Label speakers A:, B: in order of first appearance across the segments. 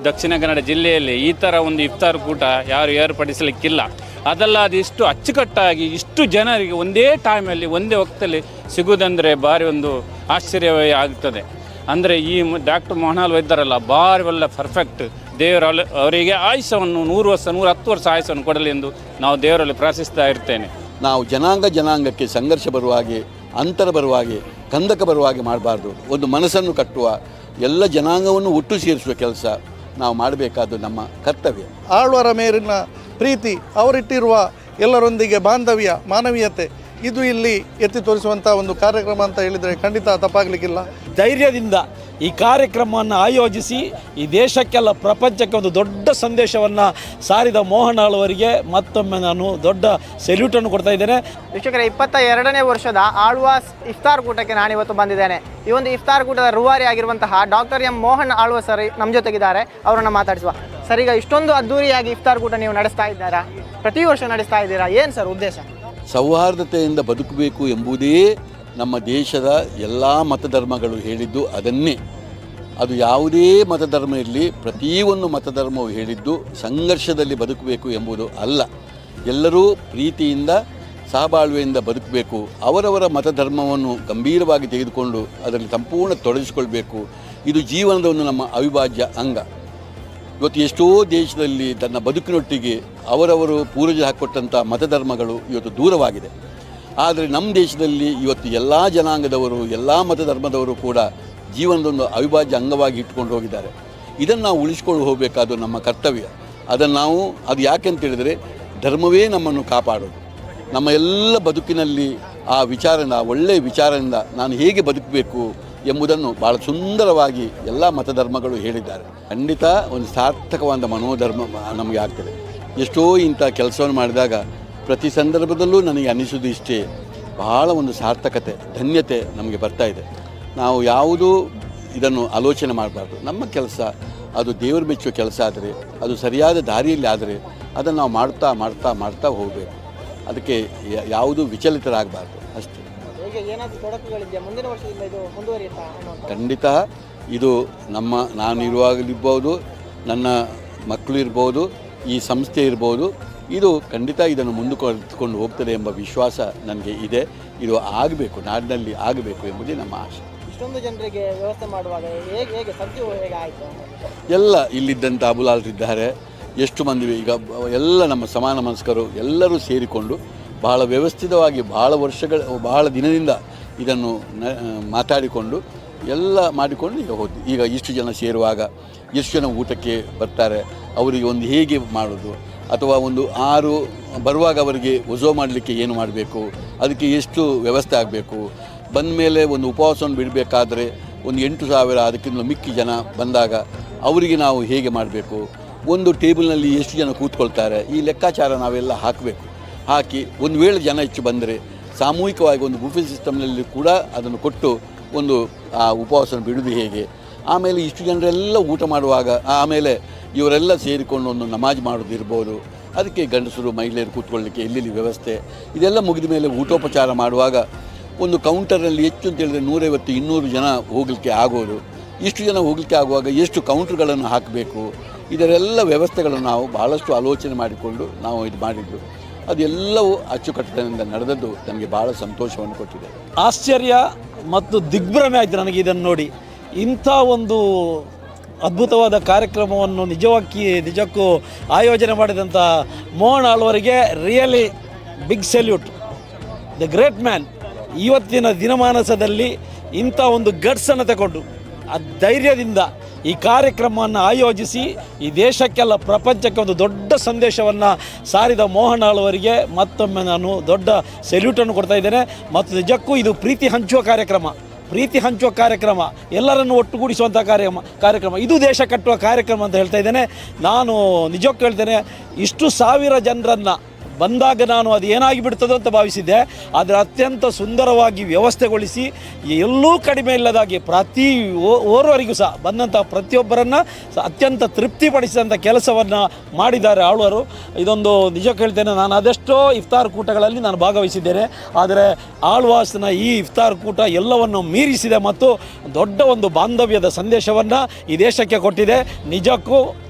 A: ದಕ್ಷಿಣ ಕನ್ನಡ ಜಿಲ್ಲೆಯಲ್ಲಿ ಈ ಥರ ಒಂದು ಇಫ್ತಾರ್ ಕೂಟ ಯಾರು ಏರ್ಪಡಿಸಲಿಕ್ಕಿಲ್ಲ. ಅದೆಲ್ಲ ಇಷ್ಟು ಅಚ್ಚುಕಟ್ಟಾಗಿ ಇಷ್ಟು ಜನರಿಗೆ ಒಂದೇ ಟೈಮಲ್ಲಿ ಒಂದೇ ವಕ್ತಲ್ಲಿ ಸಿಗುವುದಂದರೆ ಭಾರಿ ಒಂದು ಆಶ್ಚರ್ಯವೇ ಆಗ್ತದೆ. ಅಂದರೆ ಈ ಡಾಕ್ಟರ್ ಮೋಹನ್ಲಾಲ್ ವೈದ್ಯರಲ್ಲ ಭಾರಿ ಒಳ್ಳೆ ಪರ್ಫೆಕ್ಟ್. ದೇವರಲ್ಲಿ ಅವರಿಗೆ ಆಯುಷ್ಯವನ್ನು 100 ವರ್ಷ 110 ವರ್ಷ ಆಯುಷ್ಯವನ್ನು ಕೊಡಲಿ ಎಂದು ನಾವು ದೇವರಲ್ಲಿ ಪ್ರಾರ್ಥಿಸ್ತಾ ಇರ್ತೇನೆ.
B: ನಾವು ಜನಾಂಗಕ್ಕೆ ಸಂಘರ್ಷ ಬರುವ ಹಾಗೆ, ಅಂತರ ಬರುವ ಹಾಗೆ, ಕಂದಕ ಬರುವ ಹಾಗೆ ಮಾಡಬಾರ್ದು. ಒಂದು ಮನಸ್ಸನ್ನು ಕಟ್ಟುವ, ಎಲ್ಲ ಜನಾಂಗವನ್ನು ಒಟ್ಟು ಸೇರಿಸುವ ಕೆಲಸ ನಾವು ಮಾಡಬೇಕಾದ್ದು ನಮ್ಮ ಕರ್ತವ್ಯ.
C: ಆಳ್ವರ ಮೇಲಿನ ಪ್ರೀತಿ, ಅವರಿಟ್ಟಿರುವ ಎಲ್ಲರೊಂದಿಗೆ ಬಾಂಧವ್ಯ, ಮಾನವೀಯತೆ, ಇದು ಇಲ್ಲಿ ಎತ್ತಿ ತೋರಿಸುವಂಥ ಒಂದು ಕಾರ್ಯಕ್ರಮ ಅಂತ ಹೇಳಿದರೆ ಖಂಡಿತ ತಪ್ಪಾಗಲಿಕ್ಕಿಲ್ಲ.
D: ಧೈರ್ಯದಿಂದ ಈ ಕಾರ್ಯಕ್ರಮವನ್ನು ಆಯೋಜಿಸಿ ಈ ದೇಶಕ್ಕೆಲ್ಲ ಪ್ರಪಂಚಕ್ಕೆ ಒಂದು ದೊಡ್ಡ ಸಂದೇಶವನ್ನು ಸಾರಿದ ಮೋಹನ್ಲಾಲ್ ಅವರಿಗೆ ಮತ್ತೊಮ್ಮೆ ನಾನು ದೊಡ್ಡ ಸೆಲ್ಯೂಟನ್ನು ಕೊಡ್ತಾ ಇದ್ದೇನೆ.
E: ವೀಕ್ಷಕರೇ, 22ನೇ ವರ್ಷದ ಆಳ್ವಾಸ್ ಇಫ್ತಾರ್ ಕೂಟಕ್ಕೆ ನಾನಿವತ್ತು ಬಂದಿದ್ದೇನೆ. ಈ ಒಂದು ಇಫ್ತಾರ್ ಕೂಟದ ರೂವಾರಿ ಆಗಿರುವಂತಹ doctor M Mohan Alva sir ನಮ್ಮ ಜೊತೆಗಿದ್ದಾರೆ. ಅವರನ್ನು ಮಾತಾಡಿಸುವ. ಸರ್, ಈಗ ಇಷ್ಟೊಂದು ಅದ್ದೂರಿಯಾಗಿ ಇಫ್ತಾರ್ ಕೂಟ ನೀವು ನಡೆಸ್ತಾ ಇದ್ದಾರಾ? ಪ್ರತಿ ವರ್ಷ ನಡೆಸ್ತಾ ಇದ್ದೀರಾ? ಏನು ಸರ್ ಉದ್ದೇಶ?
B: ಸೌಹಾರ್ದತೆಯಿಂದ ಬದುಕಬೇಕು ಎಂಬುದೇ ನಮ್ಮ ದೇಶದ ಎಲ್ಲ ಮತಧರ್ಮಗಳು ಹೇಳಿದ್ದು ಅದನ್ನೇ. ಅದು ಯಾವುದೇ ಮತಧರ್ಮ ಇರಲಿ, ಪ್ರತಿಯೊಂದು ಮತಧರ್ಮವು ಹೇಳಿದ್ದು ಸಂಘರ್ಷದಲ್ಲಿ ಬದುಕಬೇಕು ಎಂಬುದು ಅಲ್ಲ. ಎಲ್ಲರೂ ಪ್ರೀತಿಯಿಂದ ಸಹಬಾಳ್ವೆಯಿಂದ ಬದುಕಬೇಕು. ಅವರವರ ಮತಧರ್ಮವನ್ನು ಗಂಭೀರವಾಗಿ ತೆಗೆದುಕೊಂಡು ಅದರಲ್ಲಿ ಸಂಪೂರ್ಣ ತೊಡಗಿಸಿಕೊಳ್ಬೇಕು. ಇದು ಜೀವನದ ಒಂದು ನಮ್ಮ ಅವಿಭಾಜ್ಯ ಅಂಗ. ಇವತ್ತು ಎಷ್ಟೋ ದೇಶದಲ್ಲಿ ತನ್ನ ಬದುಕಿನೊಟ್ಟಿಗೆ ಅವರವರು ಪೂರ್ವಜರು ಹಾಕಿಕೊಟ್ಟಂಥ ಮತಧರ್ಮಗಳು ಇವತ್ತು ದೂರವಾಗಿದೆ. ಆದರೆ ನಮ್ಮ ದೇಶದಲ್ಲಿ ಇವತ್ತು ಎಲ್ಲ ಜನಾಂಗದವರು, ಎಲ್ಲ ಮತಧರ್ಮದವರು ಕೂಡ ಜೀವನದೊಂದು ಅವಿಭಾಜ್ಯ ಅಂಗವಾಗಿ ಇಟ್ಕೊಂಡು ಹೋಗಿದ್ದಾರೆ. ಇದನ್ನು ನಾವು ಉಳಿಸ್ಕೊಂಡು ಹೋಗಬೇಕಾದ್ದು ನಮ್ಮ ಕರ್ತವ್ಯ. ಅದು ಯಾಕೆ ಅಂತ ಹೇಳಿದರೆ, ಧರ್ಮವೇ ನಮ್ಮನ್ನು ಕಾಪಾಡೋದು. ನಮ್ಮ ಎಲ್ಲ ಬದುಕಿನಲ್ಲಿ ಆ ವಿಚಾರದಿಂದ, ಒಳ್ಳೆಯ ವಿಚಾರದಿಂದ ನಾನು ಹೇಗೆ ಬದುಕಬೇಕು ಎಂಬುದನ್ನು ಭಾಳ ಸುಂದರವಾಗಿ ಎಲ್ಲ ಮತಧರ್ಮಗಳು ಹೇಳಿದ್ದಾರೆ. ಖಂಡಿತ ಒಂದು ಸಾರ್ಥಕವಾದ ಮನೋಧರ್ಮ ನಮಗೆ ಆಗ್ತದೆ. ಎಷ್ಟೋ ಇಂಥ ಕೆಲಸವನ್ನು ಮಾಡಿದಾಗ ಪ್ರತಿ ಸಂದರ್ಭದಲ್ಲೂ ನನಗೆ ಅನ್ನಿಸೋದು ಇಷ್ಟೇ, ಬಹಳ ಒಂದು ಸಾರ್ಥಕತೆ, ಧನ್ಯತೆ ನಮಗೆ ಬರ್ತಾ ಇದೆ. ನಾವು ಯಾವುದೂ ಇದನ್ನು ಆಲೋಚನೆ ಮಾಡಬಾರ್ದು. ನಮ್ಮ ಕೆಲಸ ಅದು ದೇವರು ಮೆಚ್ಚುವ ಕೆಲಸ ಆದರೆ, ಅದು ಸರಿಯಾದ ದಾರಿಯಲ್ಲಿ ಆದರೆ ಅದನ್ನು ನಾವು ಮಾಡ್ತಾ ಮಾಡ್ತಾ ಮಾಡ್ತಾ ಹೋಗಬೇಕು. ಅದಕ್ಕೆ ಯಾವುದೂ ವಿಚಲಿತರಾಗಬಾರ್ದು ಅಷ್ಟೇ. ಖಂಡಿತ ಇದು ನಾನು ಇರುವಾಗಲಿರ್ಬೋದು, ನನ್ನ ಮಕ್ಕಳು ಇರ್ಬೋದು, ಈ ಸಂಸ್ಥೆ ಇರ್ಬೋದು, ಇದು ಖಂಡಿತ ಇದನ್ನು ಮುಂದುವರೆದುಕೊಂಡು ಹೋಗ್ತದೆ ಎಂಬ ವಿಶ್ವಾಸ ನನಗೆ ಇದೆ. ಇದು ಆಗಬೇಕು, ನಾಡಿನಲ್ಲಿ ಆಗಬೇಕು ಎಂಬುದೇ ನಮ್ಮ ಆಶೆ.
E: ಇಷ್ಟೊಂದು ಜನರಿಗೆ ವ್ಯವಸ್ಥೆ ಮಾಡುವಾಗ ಹೇಗೆ ಸಾಧ್ಯ ಆಯಿತು? ಎಲ್ಲ
B: ಇಲ್ಲಿದ್ದಂಥ ಅಬುಲಾಲ್ರಿದ್ದಾರೆ, ಎಷ್ಟು ಮಂದಿ ಈಗ ಎಲ್ಲ ನಮ್ಮ ಸಮಾನ ಮನಸ್ಕರು ಎಲ್ಲರೂ ಸೇರಿಕೊಂಡು ಬಹಳ ವ್ಯವಸ್ಥಿತವಾಗಿ ಬಹಳ ದಿನದಿಂದ ಇದನ್ನು ಮಾತಾಡಿಕೊಂಡು ಎಲ್ಲ ಮಾಡಿಕೊಂಡು ಈಗ ಇಷ್ಟು ಜನ ಸೇರುವಾಗ ಎಷ್ಟು ಜನ ಊಟಕ್ಕೆ ಬರ್ತಾರೆ, ಅವರಿಗೆ ಒಂದು ಹೇಗೆ ಮಾಡೋದು, ಅಥವಾ ಒಂದು 6 ಬರುವಾಗ ಅವರಿಗೆ ವಜೋ ಮಾಡಲಿಕ್ಕೆ ಏನು ಮಾಡಬೇಕು, ಅದಕ್ಕೆ ಎಷ್ಟು ವ್ಯವಸ್ಥೆ ಆಗಬೇಕು, ಬಂದ ಮೇಲೆ ಒಂದು ಉಪವಾಸವನ್ನು ಬಿಡಬೇಕಾದ್ರೆ ಒಂದು 8,000 ಅದಕ್ಕಿಂತ ಮಿಕ್ಕಿ ಜನ ಬಂದಾಗ ಅವರಿಗೆ ನಾವು ಹೇಗೆ ಮಾಡಬೇಕು, ಒಂದು ಟೇಬಲ್ನಲ್ಲಿ ಎಷ್ಟು ಜನ ಕೂತ್ಕೊಳ್ತಾರೆ, ಈ ಲೆಕ್ಕಾಚಾರ ನಾವೆಲ್ಲ ಹಾಕಿ ಒಂದು ವೇಳೆ ಜನ ಹೆಚ್ಚು ಬಂದರೆ ಸಾಮೂಹಿಕವಾಗಿ ಒಂದು ಬುಫೆ ಸಿಸ್ಟಮ್ನಲ್ಲಿ ಕೂಡ ಅದನ್ನು ಕೊಟ್ಟು ಒಂದು ಆ ಉಪವಾಸನ ಬಿಡುವುದು ಹೇಗೆ, ಆಮೇಲೆ ಇಷ್ಟು ಜನರೆಲ್ಲ ಊಟ ಮಾಡುವಾಗ ಆಮೇಲೆ ಇವರೆಲ್ಲ ಸೇರಿಕೊಂಡು ಒಂದು ನಮಾಜ್ ಮಾಡೋದು ಇರ್ಬೋದು, ಅದಕ್ಕೆ ಗಂಡಸರು ಮಹಿಳೆಯರು ಕೂತ್ಕೊಳ್ಳಿಕ್ಕೆ ಎಲ್ಲೆಲ್ಲಿ ವ್ಯವಸ್ಥೆ, ಇದೆಲ್ಲ ಮುಗಿದ ಮೇಲೆ ಊಟೋಪಚಾರ ಮಾಡುವಾಗ ಒಂದು ಕೌಂಟರ್ನಲ್ಲಿ ಹೆಚ್ಚು ಅಂತ ಹೇಳಿದ್ರೆ 150-200 ಜನ ಹೋಗಲಿಕ್ಕೆ ಆಗೋದು. ಇಷ್ಟು ಜನ ಹೋಗಲಿಕ್ಕೆ ಆಗುವಾಗ ಎಷ್ಟು ಕೌಂಟ್ರ್ಗಳನ್ನು ಹಾಕಬೇಕು, ಇದರೆಲ್ಲ ವ್ಯವಸ್ಥೆಗಳನ್ನು ನಾವು ಭಾಳಷ್ಟು ಆಲೋಚನೆ ಮಾಡಿಕೊಂಡು ನಾವು ಇದು ಮಾಡಿದ್ದು. ಅದೆಲ್ಲವೂ ಅಚ್ಚುಕಟ್ಟಿನಿಂದ ನಡೆದದ್ದು ನಮಗೆ ಭಾಳ ಸಂತೋಷವನ್ನು ಕೊಟ್ಟಿದೆ.
D: ಆಶ್ಚರ್ಯ ಮತ್ತು ದಿಗ್ಭ್ರಮೆ ಆಯಿತು ನನಗೆ ಇದನ್ನು ನೋಡಿ. ಇಂಥ ಒಂದು ಅದ್ಭುತವಾದ ಕಾರ್ಯಕ್ರಮವನ್ನು ನಿಜಕ್ಕೂ ಆಯೋಜನೆ ಮಾಡಿದಂಥ ಮೋಹನ್ ಆಳ್ವರಿಗೆ really big salute. The great man. ಇವತ್ತಿನ ದಿನಮಾನದಲ್ಲಿ ಇಂಥ ಒಂದು ಗಟ್ಸನ್ನು ತಗೊಂಡು ಆ ಧೈರ್ಯದಿಂದ ಈ ಕಾರ್ಯಕ್ರಮವನ್ನು ಆಯೋಜಿಸಿ ಈ ದೇಶಕ್ಕೆಲ್ಲ ಪ್ರಪಂಚಕ್ಕೆ ಒಂದು ದೊಡ್ಡ ಸಂದೇಶವನ್ನು ಸಾರಿದ ಮೋಹನ್ ಆಳ್ವರಿಗೆ ಮತ್ತೊಮ್ಮೆ ನಾನು ದೊಡ್ಡ ಸೆಲ್ಯೂಟನ್ನು ಕೊಡ್ತಾ ಇದ್ದೇನೆ. ಮತ್ತು ನಿಜಕ್ಕೂ ಇದು ಪ್ರೀತಿ ಹಂಚುವ ಕಾರ್ಯಕ್ರಮ, ಎಲ್ಲರನ್ನು ಒಟ್ಟುಗೂಡಿಸುವಂಥ ಕಾರ್ಯಕ್ರಮ, ಇದು ದೇಶ ಕಟ್ಟುವ ಕಾರ್ಯಕ್ರಮ ಅಂತ ಹೇಳ್ತಾ ಇದ್ದೇನೆ. ನಾನು ನಿಜಕ್ಕೂ ಹೇಳ್ತೇನೆ, ಇಷ್ಟು 1000 ಜನರನ್ನು ಬಂದಾಗ ನಾನು ಅದು ಏನಾಗಿ ಬಿಡ್ತದೋ ಅಂತ ಭಾವಿಸಿದ್ದೆ. ಆದರೆ ಅತ್ಯಂತ ಸುಂದರವಾಗಿ ವ್ಯವಸ್ಥೆಗೊಳಿಸಿ ಎಲ್ಲೂ ಕಡಿಮೆ ಇಲ್ಲದಾಗಿ ಪ್ರತಿ ಓರ್ವರಿಗೂ ಸಹ ಬಂದಂಥ ಪ್ರತಿಯೊಬ್ಬರನ್ನು ಅತ್ಯಂತ ತೃಪ್ತಿಪಡಿಸಿದಂಥ ಕೆಲಸವನ್ನು ಮಾಡಿದ್ದಾರೆ ಆಳ್ವರು. ಇದೊಂದು ನಿಜ ಹೇಳ್ತೇನೆ, ನಾನು ಅದೆಷ್ಟೋ ಇಫ್ತಾರ್ ಕೂಟಗಳಲ್ಲಿ ನಾನು ಭಾಗವಹಿಸಿದ್ದೇನೆ. ಆದರೆ ಆಳ್ವಾಸ್ನ ಈ ಇಫ್ತಾರ್ ಕೂಟ ಎಲ್ಲವನ್ನು ಮೀರಿಸಿದೆ ಮತ್ತು ದೊಡ್ಡ ಒಂದು ಬಾಂಧವ್ಯದ ಸಂದೇಶವನ್ನು ಈ ದೇಶಕ್ಕೆ ಕೊಟ್ಟಿದೆ. ನಿಜಕ್ಕೂ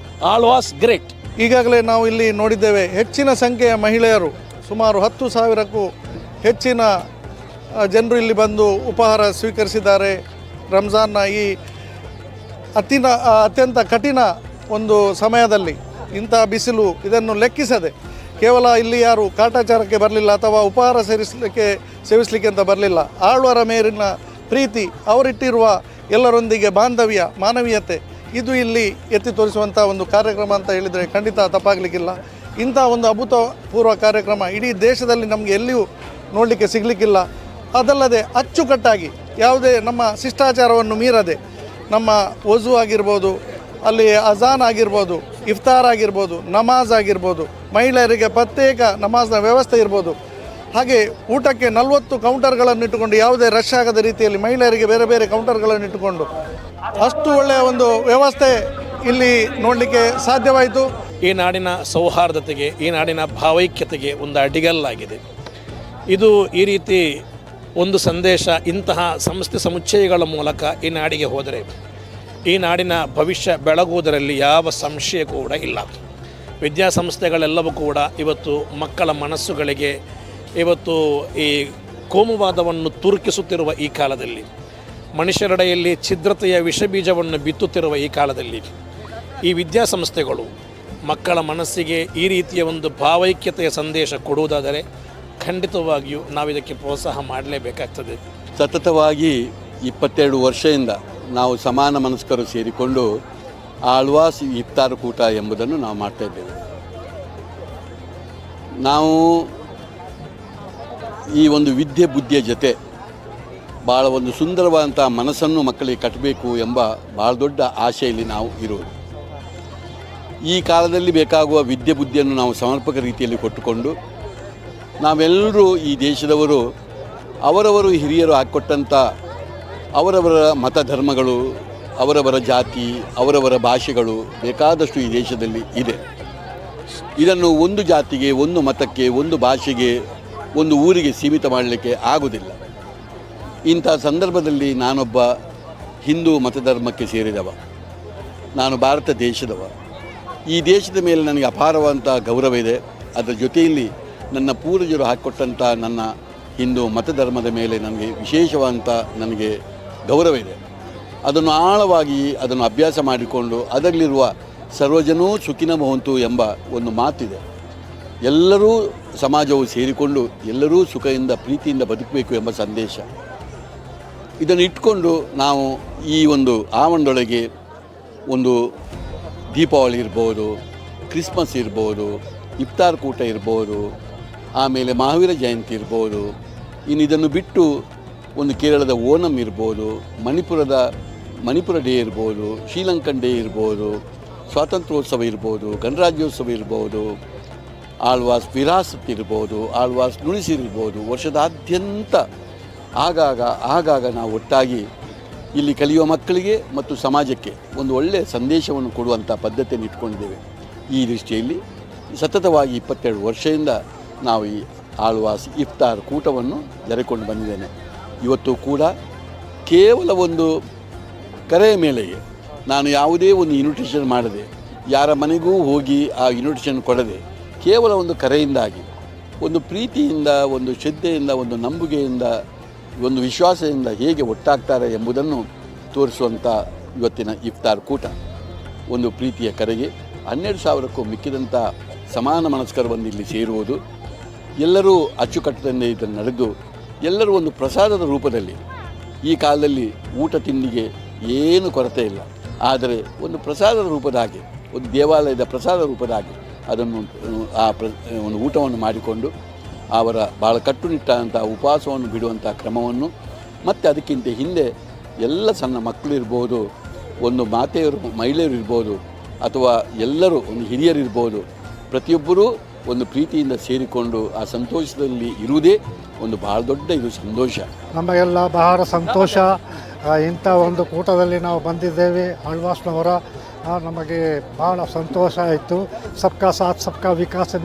D: ಆಳ್ವಾಸ್ ಗ್ರೇಟ್.
C: ಈಗಾಗಲೇ ನಾವು ಇಲ್ಲಿ ನೋಡಿದ್ದೇವೆ, ಹೆಚ್ಚಿನ ಸಂಖ್ಯೆಯ ಮಹಿಳೆಯರು, ಸುಮಾರು 10,000ಕ್ಕೂ ಹೆಚ್ಚಿನ ಜನರು ಇಲ್ಲಿ ಬಂದು ಉಪಹಾರ ಸ್ವೀಕರಿಸಿದ್ದಾರೆ. ರಂಜಾನ್ನ ಈ ಅತ್ಯಂತ ಕಠಿಣ ಒಂದು ಸಮಯದಲ್ಲಿ ಇಂಥ ಬಿಸಿಲು ಇದನ್ನು ಲೆಕ್ಕಿಸದೆ ಕೇವಲ ಇಲ್ಲಿ ಯಾರು ಕಾಟಾಚಾರಕ್ಕೆ ಬರಲಿಲ್ಲ ಅಥವಾ ಉಪಹಾರ ಸೇವಿಸಲಿಕ್ಕೆ ಅಂತ ಬರಲಿಲ್ಲ. ಆಳ್ವರ ಮೇಲಿನ ಪ್ರೀತಿ, ಅವರಿಟ್ಟಿರುವ ಎಲ್ಲರೊಂದಿಗೆ ಬಾಂಧವ್ಯ, ಮಾನವೀಯತೆ, ಇದು ಇಲ್ಲಿ ಎತ್ತಿ ತೋರಿಸುವಂಥ ಒಂದು ಕಾರ್ಯಕ್ರಮ ಅಂತ ಹೇಳಿದರೆ ಖಂಡಿತ ತಪ್ಪಾಗಲಿಕ್ಕಿಲ್ಲ. ಇಂಥ ಒಂದು ಅಭೂತಪೂರ್ವ ಕಾರ್ಯಕ್ರಮ ಇಡೀ ದೇಶದಲ್ಲಿ ನಮಗೆ ಎಲ್ಲಿಯೂ ನೋಡಲಿಕ್ಕೆ ಸಿಗಲಿಕ್ಕಿಲ್ಲ. ಅದಲ್ಲದೆ ಅಚ್ಚುಕಟ್ಟಾಗಿ ಯಾವುದೇ ನಮ್ಮ ಶಿಷ್ಟಾಚಾರವನ್ನು ಮೀರದೆ ನಮ್ಮ ವಜು ಆಗಿರ್ಬೋದು, ಅಲ್ಲಿ ಅಜಾನ್ ಆಗಿರ್ಬೋದು, ಇಫ್ತಾರ್ ಆಗಿರ್ಬೋದು, ನಮಾಜ್ ಆಗಿರ್ಬೋದು, ಮಹಿಳೆಯರಿಗೆ ಪ್ರತ್ಯೇಕ ನಮಾಜ್ನ ವ್ಯವಸ್ಥೆ ಇರ್ಬೋದು, ಹಾಗೆ ಊಟಕ್ಕೆ 40 ಕೌಂಟರ್ಗಳನ್ನು ಇಟ್ಟುಕೊಂಡು ಯಾವುದೇ ರಶ್ ಆಗದ ರೀತಿಯಲ್ಲಿ ಮಹಿಳೆಯರಿಗೆ ಬೇರೆ ಬೇರೆ ಕೌಂಟರ್ಗಳನ್ನು ಇಟ್ಟುಕೊಂಡು ಅಷ್ಟು ಒಳ್ಳೆಯ ಒಂದು ವ್ಯವಸ್ಥೆ ಇಲ್ಲಿ ನೋಡಲಿಕ್ಕೆ ಸಾಧ್ಯವಾಯಿತು.
F: ಈ ನಾಡಿನ ಸೌಹಾರ್ದತೆಗೆ, ಈ ನಾಡಿನ ಭಾವೈಕ್ಯತೆಗೆ ಒಂದು ಅಡಿಗಲ್ಲಾಗಿದೆ. ಇದು ಈ ರೀತಿ ಒಂದು ಸಂದೇಶ ಇಂತಹ ಸಂಸ್ಥೆ ಸಮುಚ್ಚಯಗಳ ಮೂಲಕ ಈ ನಾಡಿಗೆ ಹೋದರೆ ಈ ನಾಡಿನ ಭವಿಷ್ಯ ಬೆಳಗುವುದರಲ್ಲಿ ಯಾವ ಸಂಶಯ ಕೂಡ ಇಲ್ಲ. ವಿದ್ಯಾಸಂಸ್ಥೆಗಳೆಲ್ಲವೂ ಕೂಡ ಇವತ್ತು ಮಕ್ಕಳ ಮನಸ್ಸುಗಳಿಗೆ ಇವತ್ತು ಈ ಕೋಮುವಾದವನ್ನು ತುರುಕಿಸುತ್ತಿರುವ ಈ ಕಾಲದಲ್ಲಿ, ಮನುಷ್ಯರೆಡೆಯಲ್ಲಿ ಛಿದ್ರತೆಯ ವಿಷಬೀಜವನ್ನು ಬಿತ್ತುತ್ತಿರುವ ಈ ಕಾಲದಲ್ಲಿ ಈ ವಿದ್ಯಾಸಂಸ್ಥೆಗಳು ಮಕ್ಕಳ ಮನಸ್ಸಿಗೆ ಈ ರೀತಿಯ ಒಂದು ಭಾವೈಕ್ಯತೆಯ ಸಂದೇಶ ಕೊಡುವುದಾದರೆ ಖಂಡಿತವಾಗಿಯೂ ನಾವು ಇದಕ್ಕೆ ಪ್ರೋತ್ಸಾಹ ಮಾಡಲೇಬೇಕಾಗ್ತದೆ.
B: ಸತತವಾಗಿ 22 ವರ್ಷದಿಂದ ನಾವು ಸಮಾನ ಮನಸ್ಕರು ಸೇರಿಕೊಂಡು ಆಳ್ವಾಸ್ ಇಫ್ತಾರ್ ಕೂಟ ಎಂಬುದನ್ನು ನಾವು ಮಾಡ್ತಾಯಿದ್ದೇವೆ. ನಾವು ಈ ಒಂದು ವಿದ್ಯೆ ಬುದ್ಧಿಯ ಜೊತೆ ಭಾಳ ಒಂದು ಸುಂದರವಾದಂಥ ಮನಸ್ಸನ್ನು ಮಕ್ಕಳಿಗೆ ಕಟ್ಟಬೇಕು ಎಂಬ ಭಾಳ ದೊಡ್ಡ ಆಶೆಯಲ್ಲಿ ನಾವು ಇರೋದು. ಈ ಕಾಲದಲ್ಲಿ ಬೇಕಾಗುವ ವಿದ್ಯೆ ಬುದ್ಧಿಯನ್ನು ನಾವು ಸಮರ್ಪಕ ರೀತಿಯಲ್ಲಿ ಕೊಟ್ಟುಕೊಂಡು ನಾವೆಲ್ಲರೂ ಈ ದೇಶದವರು ಅವರವರು ಹಿರಿಯರು ಹಾಕ್ಕೊಟ್ಟಂಥ ಅವರವರ ಮತ ಧರ್ಮಗಳು, ಅವರವರ ಜಾತಿ, ಅವರವರ ಭಾಷೆಗಳು ಬೇಕಾದಷ್ಟು ಈ ದೇಶದಲ್ಲಿ ಇದೆ. ಇದನ್ನು ಒಂದು ಜಾತಿಗೆ, ಒಂದು ಮತಕ್ಕೆ, ಒಂದು ಭಾಷೆಗೆ, ಒಂದು ಊರಿಗೆ ಸೀಮಿತ ಮಾಡಲಿಕ್ಕೆ ಆಗುವುದಿಲ್ಲ. ಇಂಥ ಸಂದರ್ಭದಲ್ಲಿ ನಾನೊಬ್ಬ ಹಿಂದೂ ಮತಧರ್ಮಕ್ಕೆ ಸೇರಿದವ, ನಾನು ಭಾರತ ದೇಶದವ. ಈ ದೇಶದ ಮೇಲೆ ನನಗೆ ಅಪಾರವಾದಂಥ ಗೌರವ ಇದೆ. ಅದರ ಜೊತೆಯಲ್ಲಿ ನನ್ನ ಪೂರ್ವಜರು ಹಾಕಿಕೊಟ್ಟಂಥ ನನ್ನ ಹಿಂದೂ ಮತಧರ್ಮದ ಮೇಲೆ ನನಗೆ ವಿಶೇಷವಾದಂಥ ನನಗೆ ಗೌರವ ಇದೆ. ಅದನ್ನು ಆಳವಾಗಿ ಅದನ್ನು ಅಭ್ಯಾಸ ಮಾಡಿಕೊಂಡು ಅದರಲ್ಲಿರುವ ಸರ್ವಜನೂ ಸುಖಿನ ಭವಂತು ಎಂಬ ಒಂದು ಮಾತಿದೆ. ಎಲ್ಲರೂ ಸಮಾಜವು ಸೇರಿಕೊಂಡು ಎಲ್ಲರೂ ಸುಖದಿಂದ ಪ್ರೀತಿಯಿಂದ ಬದುಕಬೇಕು ಎಂಬ ಸಂದೇಶ. ಇದನ್ನು ಇಟ್ಕೊಂಡು ನಾವು ಈ ಒಂದು ಆವರಣದೊಳಗೆ ಒಂದು ದೀಪಾವಳಿ ಇರ್ಬೋದು, ಕ್ರಿಸ್ಮಸ್ ಇರ್ಬೋದು, ಇಫ್ತಾರ್ ಕೂಟ ಇರ್ಬೋದು, ಆಮೇಲೆ ಮಹಾವೀರ ಜಯಂತಿ ಇರ್ಬೋದು, ಇನ್ನು ಇದನ್ನು ಬಿಟ್ಟು ಒಂದು ಕೇರಳದ ಓಣಂ ಇರ್ಬೋದು, ಮಣಿಪುರ ಡೇ ಇರ್ಬೋದು, ಶ್ರೀಲಂಕನ್ ಡೇ ಇರ್ಬೋದು, ಸ್ವಾತಂತ್ರ್ಯೋತ್ಸವ ಇರ್ಬೋದು, ಗಣರಾಜ್ಯೋತ್ಸವ ಇರ್ಬೋದು, ಆಳ್ವಾಸ್ ವಿರಾಸತ್ ಇರ್ಬೋದು, ಆಳ್ವಾಸ್ ನುಡಿಸಿರ್ಬೋದು, ವರ್ಷದಾದ್ಯಂತ ಆಗಾಗ ನಾವು ಒಟ್ಟಾಗಿ ಇಲ್ಲಿ ಕಲಿಯುವ ಮಕ್ಕಳಿಗೆ ಮತ್ತು ಸಮಾಜಕ್ಕೆ ಒಂದು ಒಳ್ಳೆಯ ಸಂದೇಶವನ್ನು ಕೊಡುವಂಥ ಪದ್ಧತಿಯನ್ನು ಇಟ್ಕೊಂಡಿದ್ದೇವೆ. ಈ ದೃಷ್ಟಿಯಲ್ಲಿ ಸತತವಾಗಿ 22 ವರ್ಷದಿಂದ ನಾವು ಈ ಆಳ್ವಾಸ್ ಇಫ್ತಾರ್ ಕೂಟವನ್ನು ಜರೆಕೊಂಡು ಬಂದಿದ್ದೇನೆ. ಇವತ್ತು ಕೂಡ ಕೇವಲ ಒಂದು ಕರೆಯ ಮೇಲೆಗೆ ನಾನು ಯಾವುದೇ ಒಂದು ಇನ್ವಿಟೇಷನ್ ಮಾಡದೆ, ಯಾರ ಮನೆಗೂ ಹೋಗಿ ಆ ಇನ್ವಿಟೇಷನ್ ಕೊಡದೆ, ಕೇವಲ ಒಂದು ಕರೆಯಿಂದಾಗಿ, ಒಂದು ಪ್ರೀತಿಯಿಂದ, ಒಂದು ಶ್ರದ್ಧೆಯಿಂದ, ಒಂದು ನಂಬಿಕೆಯಿಂದ, ಒಂದು ವಿಶ್ವಾಸದಿಂದ ಹೇಗೆ ಒಟ್ಟಾಗ್ತಾರೆ ಎಂಬುದನ್ನು ತೋರಿಸುವಂಥ ಇವತ್ತಿನ ಇಫ್ತಾರ್ ಕೂಟ ಒಂದು ಪ್ರೀತಿಯ ಕರೆಗೆ 12,000ಕ್ಕೂ ಮಿಕ್ಕಿದಂಥ ಸಮಾನ ಮನಸ್ಕರು ಬಂದು ಇಲ್ಲಿ ಸೇರುವುದು, ಎಲ್ಲರೂ ಅಚ್ಚುಕಟ್ಟಿನಿಂದ ಇದನ್ನು ನಡೆದು ಎಲ್ಲರೂ ಒಂದು ಪ್ರಸಾದದ ರೂಪದಲ್ಲಿ, ಈ ಕಾಲದಲ್ಲಿ ಊಟ ತಿಂಡಿಗೆ ಏನು ಕೊರತೆ ಇಲ್ಲ, ಆದರೆ ಒಂದು ಪ್ರಸಾದದ ರೂಪದ ಹಾಗೆ, ಒಂದು ದೇವಾಲಯದ ಪ್ರಸಾದ ರೂಪದ ಹಾಗೆ ಅದನ್ನು ಒಂದು ಊಟವನ್ನು ಮಾಡಿಕೊಂಡು ಅವರ ಭಾಳ ಕಟ್ಟುನಿಟ್ಟಾದಂಥ ಉಪವಾಸವನ್ನು ಬಿಡುವಂಥ ಕ್ರಮವನ್ನು, ಮತ್ತು ಅದಕ್ಕಿಂತ ಹಿಂದೆ ಎಲ್ಲ ಸಣ್ಣ ಮಕ್ಕಳಿರ್ಬೋದು, ಒಂದು ಮಹಿಳೆಯರು ಇರ್ಬೋದು, ಅಥವಾ ಎಲ್ಲರೂ ಒಂದು ಹಿರಿಯರಿರ್ಬೋದು, ಪ್ರತಿಯೊಬ್ಬರೂ ಒಂದು ಪ್ರೀತಿಯಿಂದ ಸೇರಿಕೊಂಡು ಆ ಸಂತೋಷದಲ್ಲಿ ಇರುವುದೇ ಒಂದು ಬಹಳ ದೊಡ್ಡ ಇದು ಸಂತೋಷ.
G: ನಮಗೆಲ್ಲ ಬಹಳ ಸಂತೋಷ. ಇಂಥ ಒಂದು ಕೂಟದಲ್ಲಿ ನಾವು ಬಂದಿದ್ದೇವೆ. ಆಳ್ವಾಸ್ನವರ ನಮಗೆ ಭಾಳ ಸಂತೋಷ ಆಯಿತು. ಸಬ್ಕಾ ಸಾಥ್ ಸಬ್ಕಾ ವಿಕಾಸ್